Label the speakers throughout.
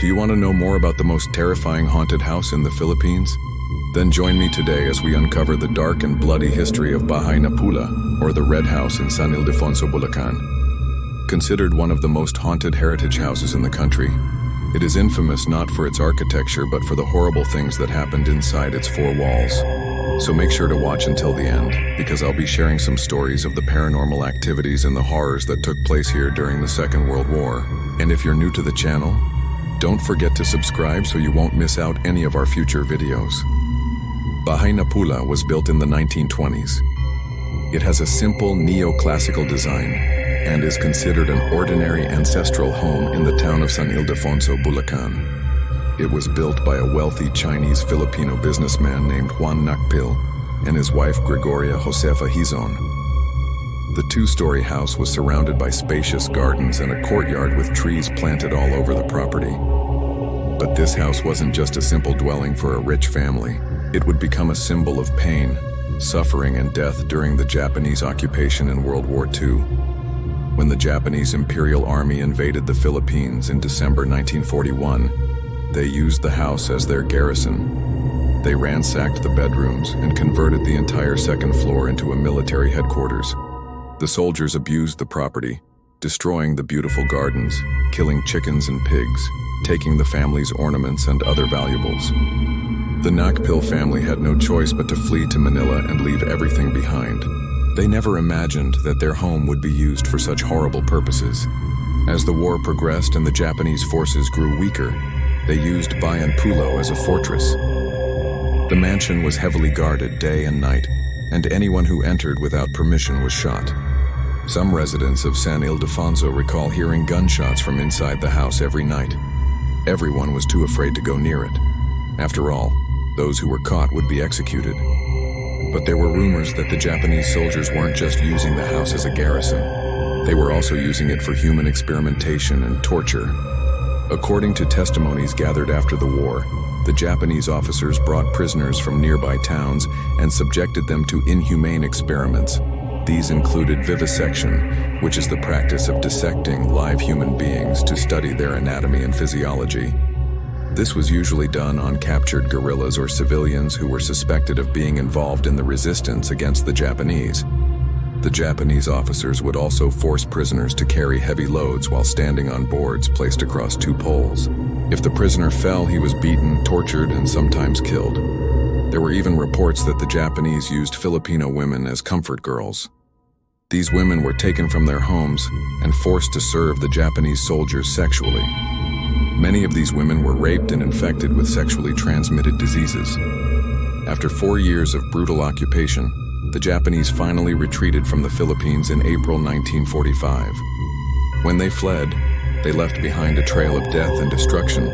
Speaker 1: Do you want to know more about the most terrifying haunted house in the Philippines? Then join me today as we uncover the dark and bloody history of Bahay na Pula, or the Red House in San Ildefonso, Bulacan. Considered one of the most haunted heritage houses in the country, it is infamous not for its architecture but for the horrible things that happened inside its four walls. So make sure to watch until the end, because I'll be sharing some stories of the paranormal activities and the horrors that took place here during the Second World War. And if you're new to the channel, don't forget to subscribe so you won't miss out any of our future videos. Bahay na Pula was built in the 1920s. It has a simple neoclassical design and is considered an ordinary ancestral home in the town of San Ildefonso, Bulacan. It was built by a wealthy Chinese Filipino businessman named Juan Nakpil and his wife Gregoria Josefa Hizon. The two-story house was surrounded by spacious gardens and a courtyard with trees planted all over the property. But this house wasn't just a simple dwelling for a rich family. It would become a symbol of pain, suffering, and death during the Japanese occupation in World War II. When the Japanese Imperial Army invaded the Philippines in December 1941, they used the house as their garrison. They ransacked the bedrooms and converted the entire second floor into a military headquarters. The soldiers abused the property, destroying the beautiful gardens, killing chickens and pigs, taking the family's ornaments and other valuables. The Nakpil family had no choice but to flee to Manila and leave everything behind. They never imagined that their home would be used for such horrible purposes. As the war progressed and the Japanese forces grew weaker, they used Bayan Pulo as a fortress. The mansion was heavily guarded day and night, and anyone who entered without permission was shot. Some residents of San Ildefonso recall hearing gunshots from inside the house every night. Everyone was too afraid to go near it. After all, those who were caught would be executed. But there were rumors that the Japanese soldiers weren't just using the house as a garrison. They were also using it for human experimentation and torture. According to testimonies gathered after the war, the Japanese officers brought prisoners from nearby towns and subjected them to inhumane experiments. These included vivisection, which is the practice of dissecting live human beings to study their anatomy and physiology. This was usually done on captured guerrillas or civilians who were suspected of being involved in the resistance against the Japanese. The Japanese officers would also force prisoners to carry heavy loads while standing on boards placed across two poles. If the prisoner fell, he was beaten, tortured, and sometimes killed. There were even reports that the Japanese used Filipino women as comfort girls. These women were taken from their homes and forced to serve the Japanese soldiers sexually. Many of these women were raped and infected with sexually transmitted diseases. After 4 years of brutal occupation, the Japanese finally retreated from the Philippines in April 1945. When they fled, they left behind a trail of death and destruction.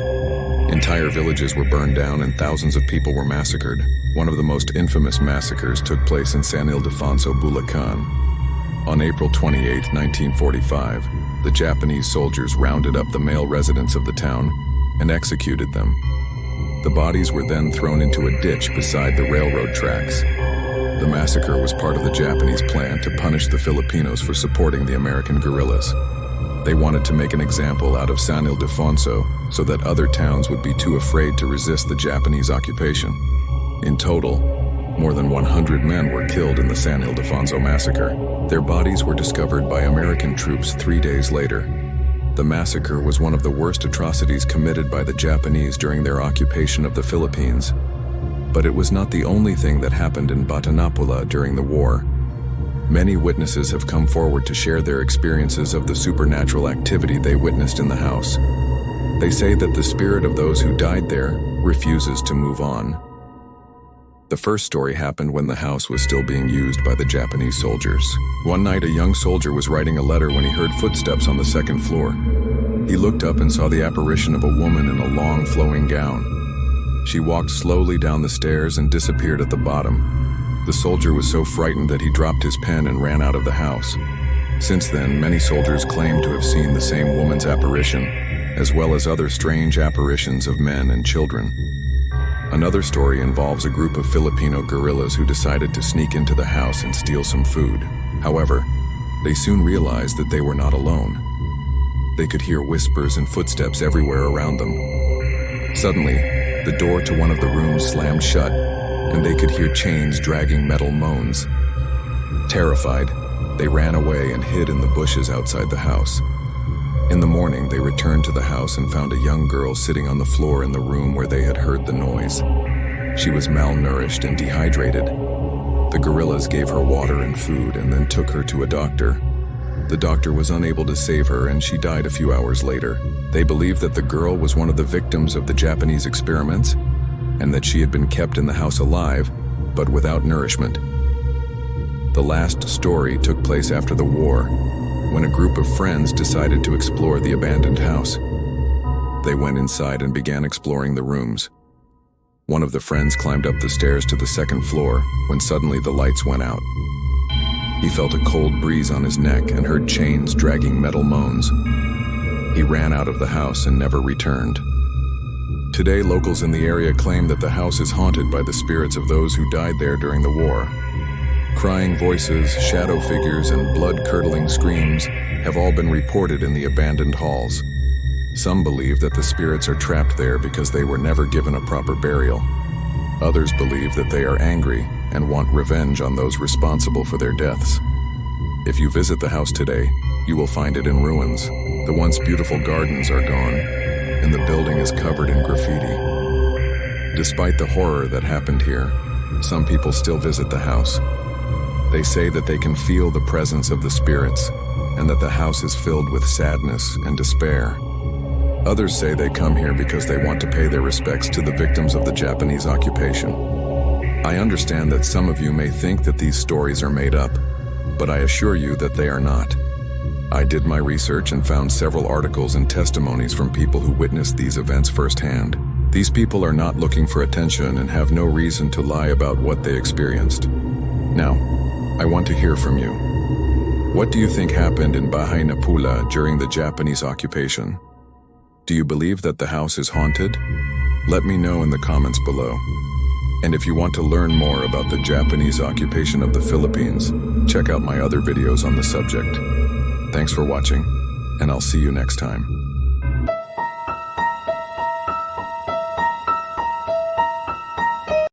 Speaker 1: Entire villages were burned down and thousands of people were massacred. One of the most infamous massacres took place in San Ildefonso, Bulacan. On April 28, 1945, the Japanese soldiers rounded up the male residents of the town and executed them. The bodies were then thrown into a ditch beside the railroad tracks. The massacre was part of the Japanese plan to punish the Filipinos for supporting the American guerrillas. They wanted to make an example out of San Ildefonso so that other towns would be too afraid to resist the Japanese occupation. In total, more than 100 men were killed in the San Ildefonso massacre. Their bodies were discovered by American troops 3 days later. The massacre was one of the worst atrocities committed by the Japanese during their occupation of the Philippines. But it was not the only thing that happened in Bahay na Pula during the war. Many witnesses have come forward to share their experiences of the supernatural activity they witnessed in the house. They say that the spirit of those who died there refuses to move on. The first story happened when the house was still being used by the Japanese soldiers. One night, a young soldier was writing a letter when he heard footsteps on the second floor. He looked up and saw the apparition of a woman in a long, flowing gown. She walked slowly down the stairs and disappeared at the bottom. The soldier was so frightened that he dropped his pen and ran out of the house. Since then, many soldiers claim to have seen the same woman's apparition, as well as other strange apparitions of men and children. Another story involves a group of Filipino guerrillas who decided to sneak into the house and steal some food. However, they soon realized that they were not alone. They could hear whispers and footsteps everywhere around them. Suddenly, the door to one of the rooms slammed shut, and they could hear chains dragging metal moans. Terrified, they ran away and hid in the bushes outside the house. In the morning, they returned to the house and found a young girl sitting on the floor in the room where they had heard the noise. She was malnourished and dehydrated. The guerrillas gave her water and food and then took her to a doctor. The doctor was unable to save her and she died a few hours later. They believed that the girl was one of the victims of the Japanese experiments and that she had been kept in the house alive, but without nourishment. The last story took place after the war, when a group of friends decided to explore the abandoned house. They went inside and began exploring the rooms. One of the friends climbed up the stairs to the second floor when suddenly the lights went out. He felt a cold breeze on his neck and heard chains dragging metal moans. He ran out of the house and never returned. Today, locals in the area claim that the house is haunted by the spirits of those who died there during the war. Crying voices, shadow figures, and blood-curdling screams have all been reported in the abandoned halls. Some believe that the spirits are trapped there because they were never given a proper burial. Others believe that they are angry and want revenge on those responsible for their deaths. If you visit the house today, you will find it in ruins. The once beautiful gardens are gone, and the building is covered in graffiti. Despite the horror that happened here, some people still visit the house. They say that they can feel the presence of the spirits, and that the house is filled with sadness and despair. Others say they come here because they want to pay their respects to the victims of the Japanese occupation. I understand that some of you may think that these stories are made up, but I assure you that they are not. I did my research and found several articles and testimonies from people who witnessed these events firsthand. These people are not looking for attention and have no reason to lie about what they experienced. Now, I want to hear from you. What do you think happened in Bahay, Pula during the Japanese occupation? Do you believe that the house is haunted? Let me know in the comments below. And if you want to learn more about the Japanese occupation of the Philippines, check out my other videos on the subject. Thanks for watching, and I'll see you next time.